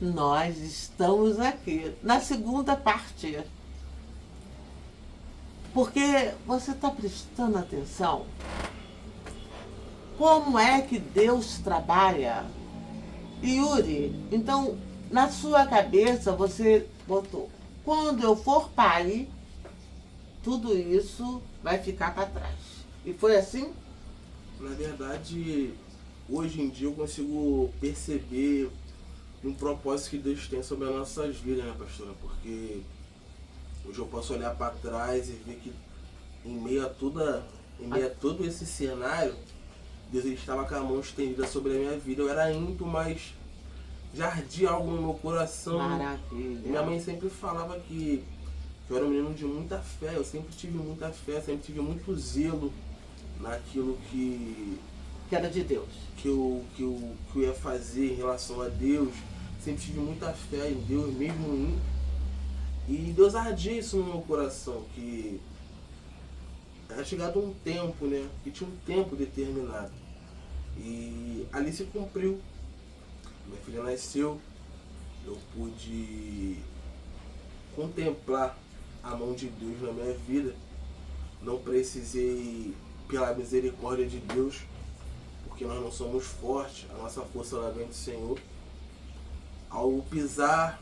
nós estamos aqui na segunda parte. Porque você está prestando atenção como é que Deus trabalha. Yuri, então, na sua cabeça você botou, quando eu for pai, tudo isso vai ficar para trás. E foi assim? Na verdade, hoje em dia eu consigo perceber um propósito que Deus tem sobre as nossas vidas, né, pastora? Porque hoje eu posso olhar para trás e ver que em meio a todo esse cenário, Deus ele estava com a mão estendida sobre a minha vida. Eu era ímpio, mas já ardia algo no meu coração. Maravilha. Minha mãe sempre falava que eu era um menino de muita fé. Eu sempre tive muita fé, sempre tive muito zelo naquilo que era de Deus. Que eu ia fazer em relação a Deus. Sempre tive muita fé em Deus, mesmo ímpio. E Deus ardia isso no meu coração, que era chegado um tempo, né? Que tinha um tempo determinado. E ali se cumpriu. Minha filha nasceu, eu pude contemplar a mão de Deus na minha vida. Não precisei, pela misericórdia de Deus, porque nós não somos fortes, a nossa força ela vem do Senhor. Ao pisar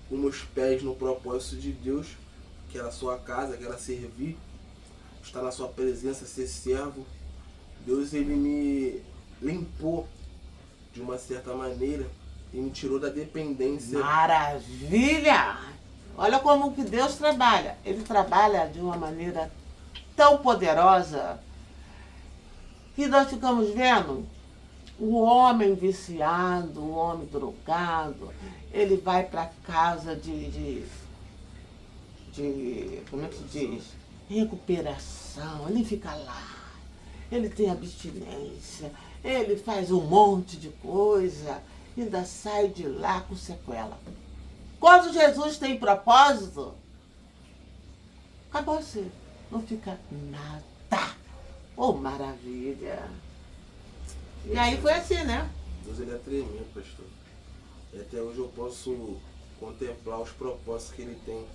os meus pés no propósito de Deus, que era a sua casa, que era servir, estar na sua presença, ser servo, Deus ele me limpou de uma certa maneira e me tirou da dependência. Maravilha! Olha como que Deus trabalha. Ele trabalha de uma maneira tão poderosa que nós ficamos vendo o homem viciado, o homem drogado, ele vai para casa de como é que se diz? Recuperação, ele fica lá, ele tem abstinência, ele faz um monte de coisa, ainda sai de lá com sequela. Quando Jesus tem propósito, acabou assim, não fica nada. Oh, maravilha! E aí foi assim, né? Deus ele é tremendo, pastor. E até hoje eu posso contemplar os propósitos que ele tem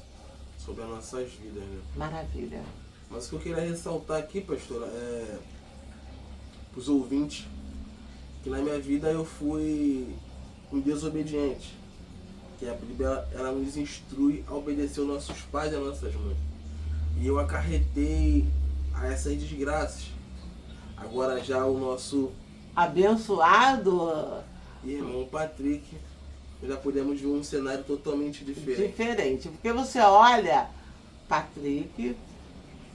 sobre as nossas vidas, né? Maravilha. Mas o que eu queria ressaltar aqui, pastora, para os ouvintes, que na minha vida eu fui um desobediente. Que a Bíblia ela nos instrui a obedecer os nossos pais e as nossas mães. E eu acarretei a essas desgraças. Agora já o nosso Abençoado. irmão Patrick, já podemos ver um cenário totalmente diferente. Diferente, porque você olha, Patrick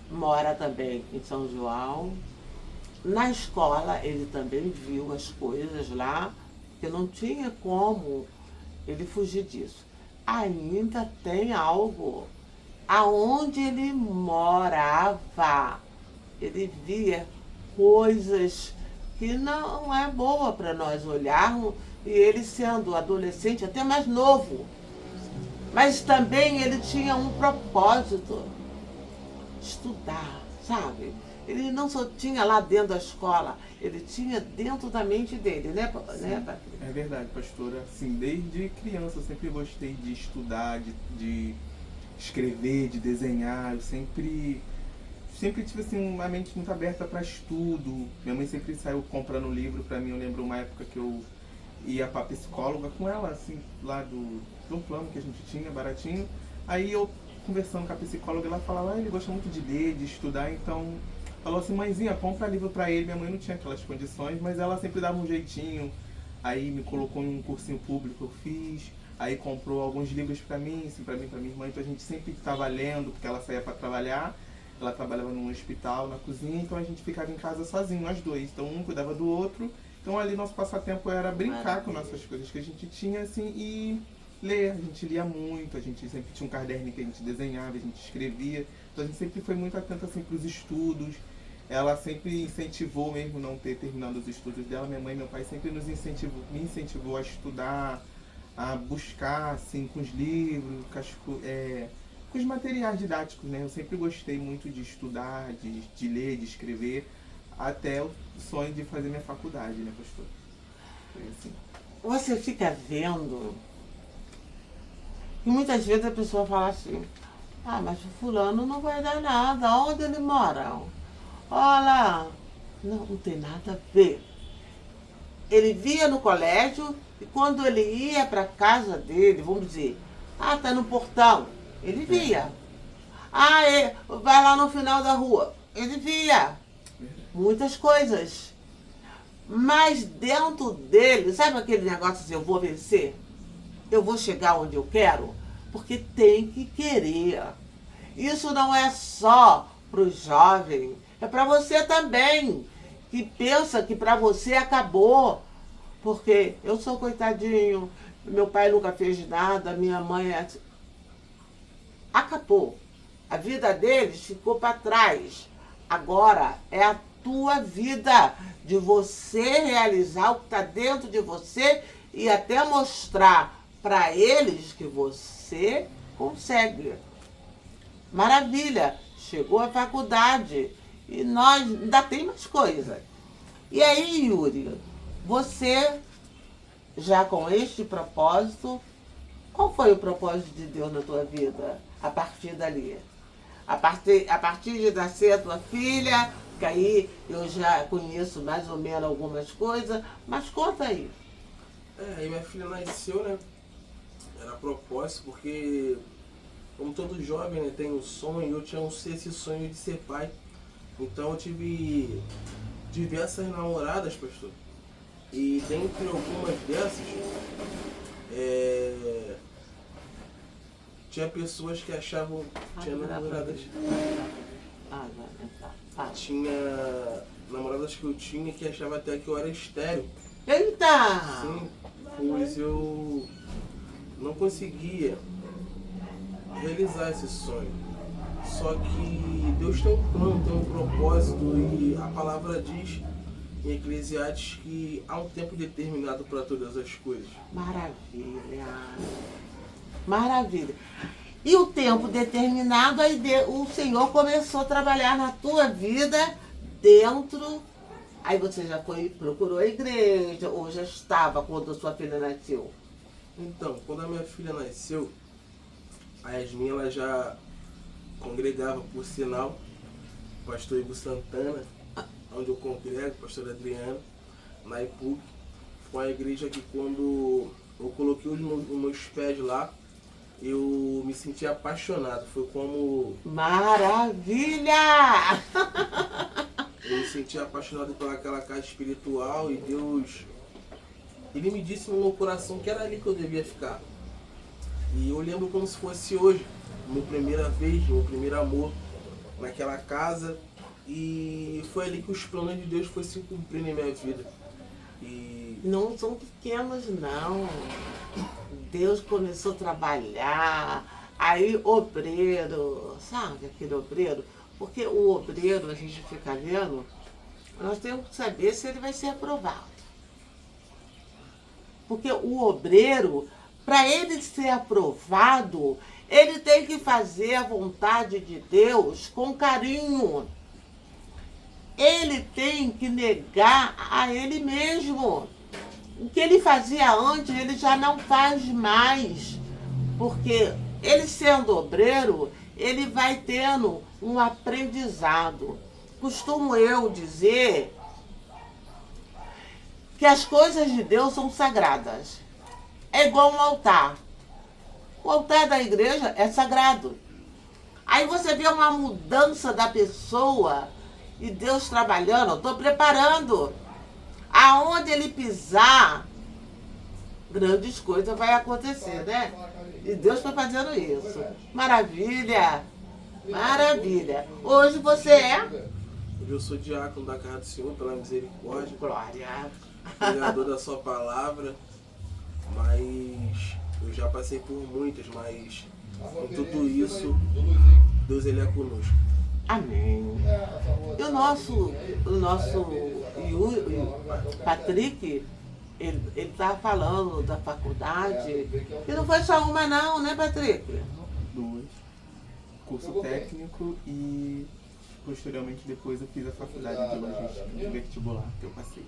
mora também em São João. Na escola ele também viu as coisas lá, que não tinha como ele fugir disso. Ainda tem algo. Aonde ele morava, ele via coisas que não é boa para nós olharmos, e ele sendo adolescente, até mais novo. Mas também ele tinha um propósito, estudar, sabe? Ele não só tinha lá dentro da escola, ele tinha dentro da mente dele, né, Patrícia? É verdade, pastora. Assim, desde criança eu sempre gostei de estudar, de escrever, de desenhar. Eu sempre tive assim, uma mente muito aberta para estudo. Minha mãe sempre saiu comprando livro para mim. Eu lembro uma época que eu ia para psicóloga com ela, assim, lá do plano que a gente tinha, baratinho. Aí eu conversando com a psicóloga, ela falava, ele gosta muito de ler, de estudar, então falou assim, mãezinha, compra livro para ele. Minha mãe não tinha aquelas condições, mas ela sempre dava um jeitinho. Aí me colocou em um cursinho público, eu fiz. Aí comprou alguns livros para mim, assim, para mim, para minha irmã. Então a gente sempre estava lendo, porque ela saía para trabalhar. Ela trabalhava num hospital, na cozinha, então a gente ficava em casa sozinho, nós dois. Então um cuidava do outro. Então ali nosso passatempo era brincar com nossas coisas que a gente tinha, assim, e ler. A gente lia muito, a gente sempre tinha um caderno que a gente desenhava, a gente escrevia. Então a gente sempre foi muito atento, assim, para os estudos. Ela sempre incentivou, mesmo não ter terminado os estudos dela, minha mãe e meu pai sempre me incentivou a estudar, a buscar, assim, com os livros, com os materiais didáticos, né? Eu sempre gostei muito de estudar, de ler, de escrever, até o sonho de fazer minha faculdade, né, pastor? Foi assim. você fica vendo e muitas vezes a pessoa fala assim, ah, mas o fulano não vai dar nada, onde ele mora? Olha, não tem nada a ver. Ele via no colégio e quando ele ia para casa dele, vamos dizer, ah, tá no portão, ele via. Ah, vai lá no final da rua, ele via. Muitas coisas. Mas dentro dele, sabe aquele negócio assim, eu vou vencer? Eu vou chegar onde eu quero? Porque tem que querer. Isso não é só para os jovens, é para você também, que pensa que para você acabou. Porque eu sou coitadinho, meu pai nunca fez nada, minha mãe é... Acabou. A vida deles ficou para trás. Agora é a tua vida de você realizar o que está dentro de você e até mostrar para eles que você consegue. Maravilha, chegou a faculdade e nós ainda tem mais coisa. E aí, Yuri, você já com este propósito, qual foi o propósito de Deus na tua vida a partir dali? A partir de nascer a tua filha, que aí eu já conheço mais ou menos algumas coisas, mas conta aí. Aí minha filha nasceu, né? Era propósito, porque como todo jovem, né, tem um sonho, eu tinha esse sonho de ser pai. Então eu tive diversas namoradas, pastor. E dentre algumas dessas, tinha pessoas que achavam, tinha namoradas. Tinha namoradas que eu tinha que achavam até que eu era estéril. Eita! Sim, pois eu não conseguia realizar esse sonho. Só que Deus tem um plano, tem um propósito e a palavra diz em Eclesiastes que há um tempo determinado para todas as coisas. Maravilha! Maravilha! E o tempo determinado, aí o Senhor começou a trabalhar na tua vida dentro. Aí você já procurou a igreja ou já estava quando a sua filha nasceu? Então, quando a minha filha nasceu, a Yasmin ela já congregava, por sinal, pastor Ivo Santana, onde eu congrego, pastor Adriano, na IPUC. Foi a igreja que quando eu coloquei os meus pés lá, eu me senti apaixonado. Foi como... Maravilha! Eu me senti apaixonado pelaquela casa espiritual e Deus... Ele me disse no meu coração que era ali que eu devia ficar. E eu lembro como se fosse hoje, minha primeira vez, meu primeiro amor naquela casa. E foi ali que os planos de Deus foram se cumprir na minha vida. E... Não são pequenos, não. Deus começou a trabalhar, aí obreiro, sabe aquele obreiro? Porque o obreiro, a gente fica vendo, nós temos que saber se ele vai ser aprovado. Porque o obreiro, para ele ser aprovado, ele tem que fazer a vontade de Deus com carinho. Ele tem que negar a ele mesmo. O que ele fazia antes, ele já não faz mais. Porque ele sendo obreiro, ele vai tendo um aprendizado. Costumo eu dizer que as coisas de Deus são sagradas. É igual um altar. O altar da igreja é sagrado. Aí você vê uma mudança da pessoa e Deus trabalhando, eu estou preparando. Aonde ele pisar, grandes coisas vai acontecer, né? E Deus está fazendo isso. Maravilha! Maravilha! Hoje você é? Hoje eu sou diácono da Casa do Senhor, pela misericórdia. Glória! Pregador da sua palavra. Mas eu já passei por muitas, mas em tudo isso, Deus ele é conosco. Amém. E o nosso Patrick, ele estava falando da faculdade, e não foi só uma não, né, Patrick? 2. Curso técnico e posteriormente depois eu fiz a faculdade de logística, de vestibular que eu passei.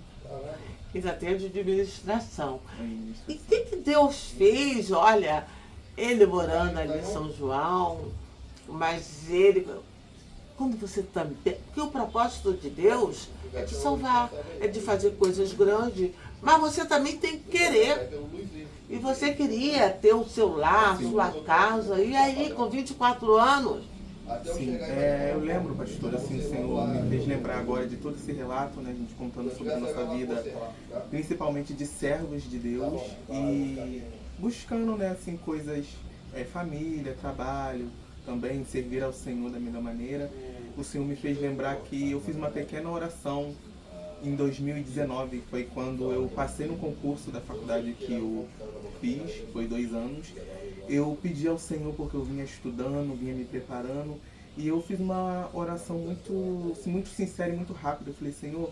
Ainda tem de administração. E o Administração. que Deus fez? Olha, ele morando ali em São João, mas ele, quando você também, porque o propósito de Deus é de salvar, é de fazer coisas grandes, mas você também tem que querer. E você queria ter o seu lar, a sua casa, e aí com 24 anos, Sim, eu lembro, pastor, assim, o Senhor me fez lembrar agora de todo esse relato, né, a gente contando sobre a nossa vida, principalmente de servos de Deus e buscando, né, assim, coisas, família, trabalho, também servir ao Senhor da melhor maneira. O Senhor me fez lembrar que eu fiz uma pequena oração em 2019, foi quando eu passei no concurso da faculdade que eu fiz, foi 2 anos. Eu pedi ao Senhor porque eu vinha estudando, vinha me preparando, e eu fiz uma oração muito sincera e muito rápida. Eu falei: Senhor,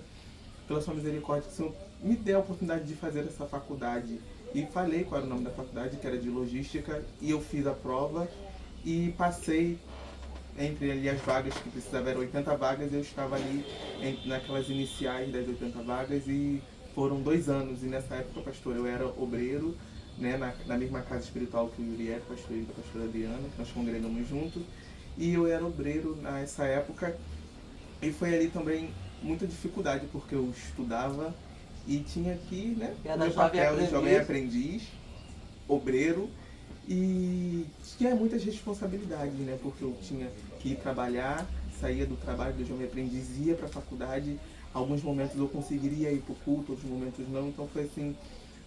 pela sua misericórdia, o Senhor me dê a oportunidade de fazer essa faculdade. E falei qual era o nome da faculdade, que era de logística, e eu fiz a prova e passei. Entre ali as vagas que precisava, eram 80 vagas, eu estava ali naquelas iniciais das 80 vagas, e foram 2 anos. E nessa época, pastor, eu era obreiro, né, na mesma casa espiritual que o Yuri era, pastor e a pastora Adriana, que nós congregamos juntos, e eu era obreiro nessa época, e foi ali também muita dificuldade, porque eu estudava e tinha que, né, meu papel de jovem aprendiz, obreiro, e tinha muitas responsabilidades, né, porque eu tinha que ir trabalhar, saía do trabalho do jovem aprendiz, ia para a faculdade, alguns momentos eu conseguiria ir para o culto, outros momentos não, então foi assim,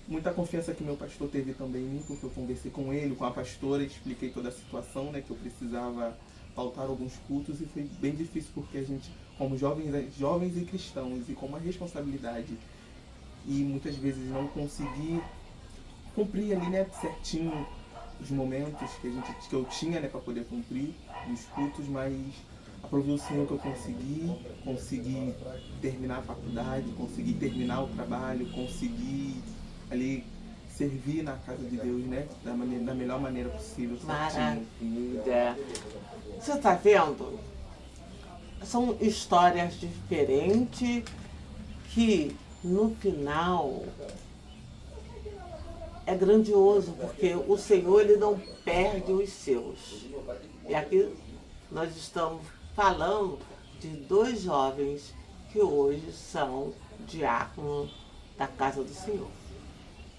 muita confiança que meu pastor teve também em mim, porque eu conversei com ele, com a pastora, expliquei toda a situação, né, que eu precisava faltar alguns cultos, e foi bem difícil porque a gente, como jovens e cristãos, e com uma responsabilidade, e muitas vezes não consegui cumprir ali, né, certinho os momentos que eu tinha, né, para poder cumprir os cultos, mas aprovei o Senhor que eu consegui terminar a faculdade, consegui terminar o trabalho, consegui ali servir na casa de Deus, né, da melhor maneira possível. Certinho. Maravilha! Você está vendo? São histórias diferentes que no final é grandioso, porque o Senhor, ele não perde os seus. E aqui nós estamos falando de 2 jovens que hoje são diáconos da casa do Senhor.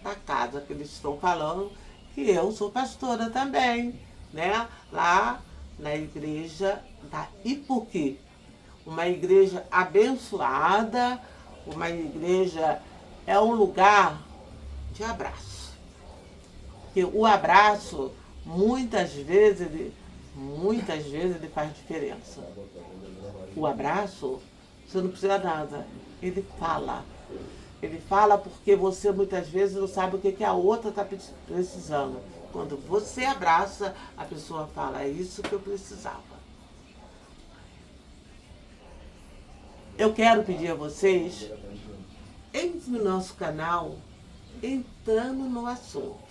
Da casa que eles estão falando, que eu sou pastora também, né? Lá na igreja da Ipuqui. Uma igreja abençoada, uma igreja, é um lugar de abraço. Porque o abraço, muitas vezes ele faz diferença. O abraço, você não precisa nada, ele fala. Ele fala porque você muitas vezes não sabe o que a outra está precisando. Quando você abraça, a pessoa fala: é isso que eu precisava. Eu quero pedir a vocês, entre no nosso canal, entrando no assunto.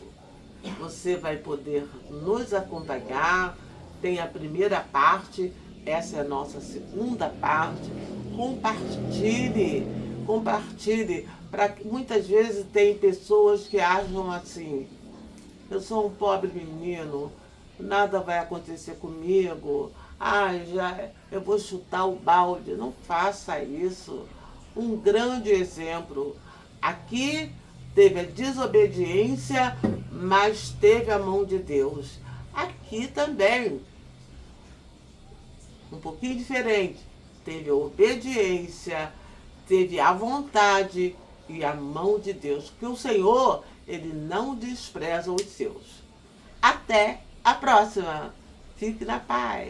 Você vai poder nos acompanhar, tem a primeira parte, essa é a nossa segunda parte. Compartilhe, para que muitas vezes tem pessoas que acham assim: eu sou um pobre menino, nada vai acontecer comigo, eu vou chutar o balde. Não faça isso. Um grande exemplo. Aqui teve a desobediência, mas teve a mão de Deus. Aqui também, um pouquinho diferente. Teve a obediência, teve a vontade e a mão de Deus. Porque o Senhor, ele não despreza os seus. Até a próxima. Fique na paz.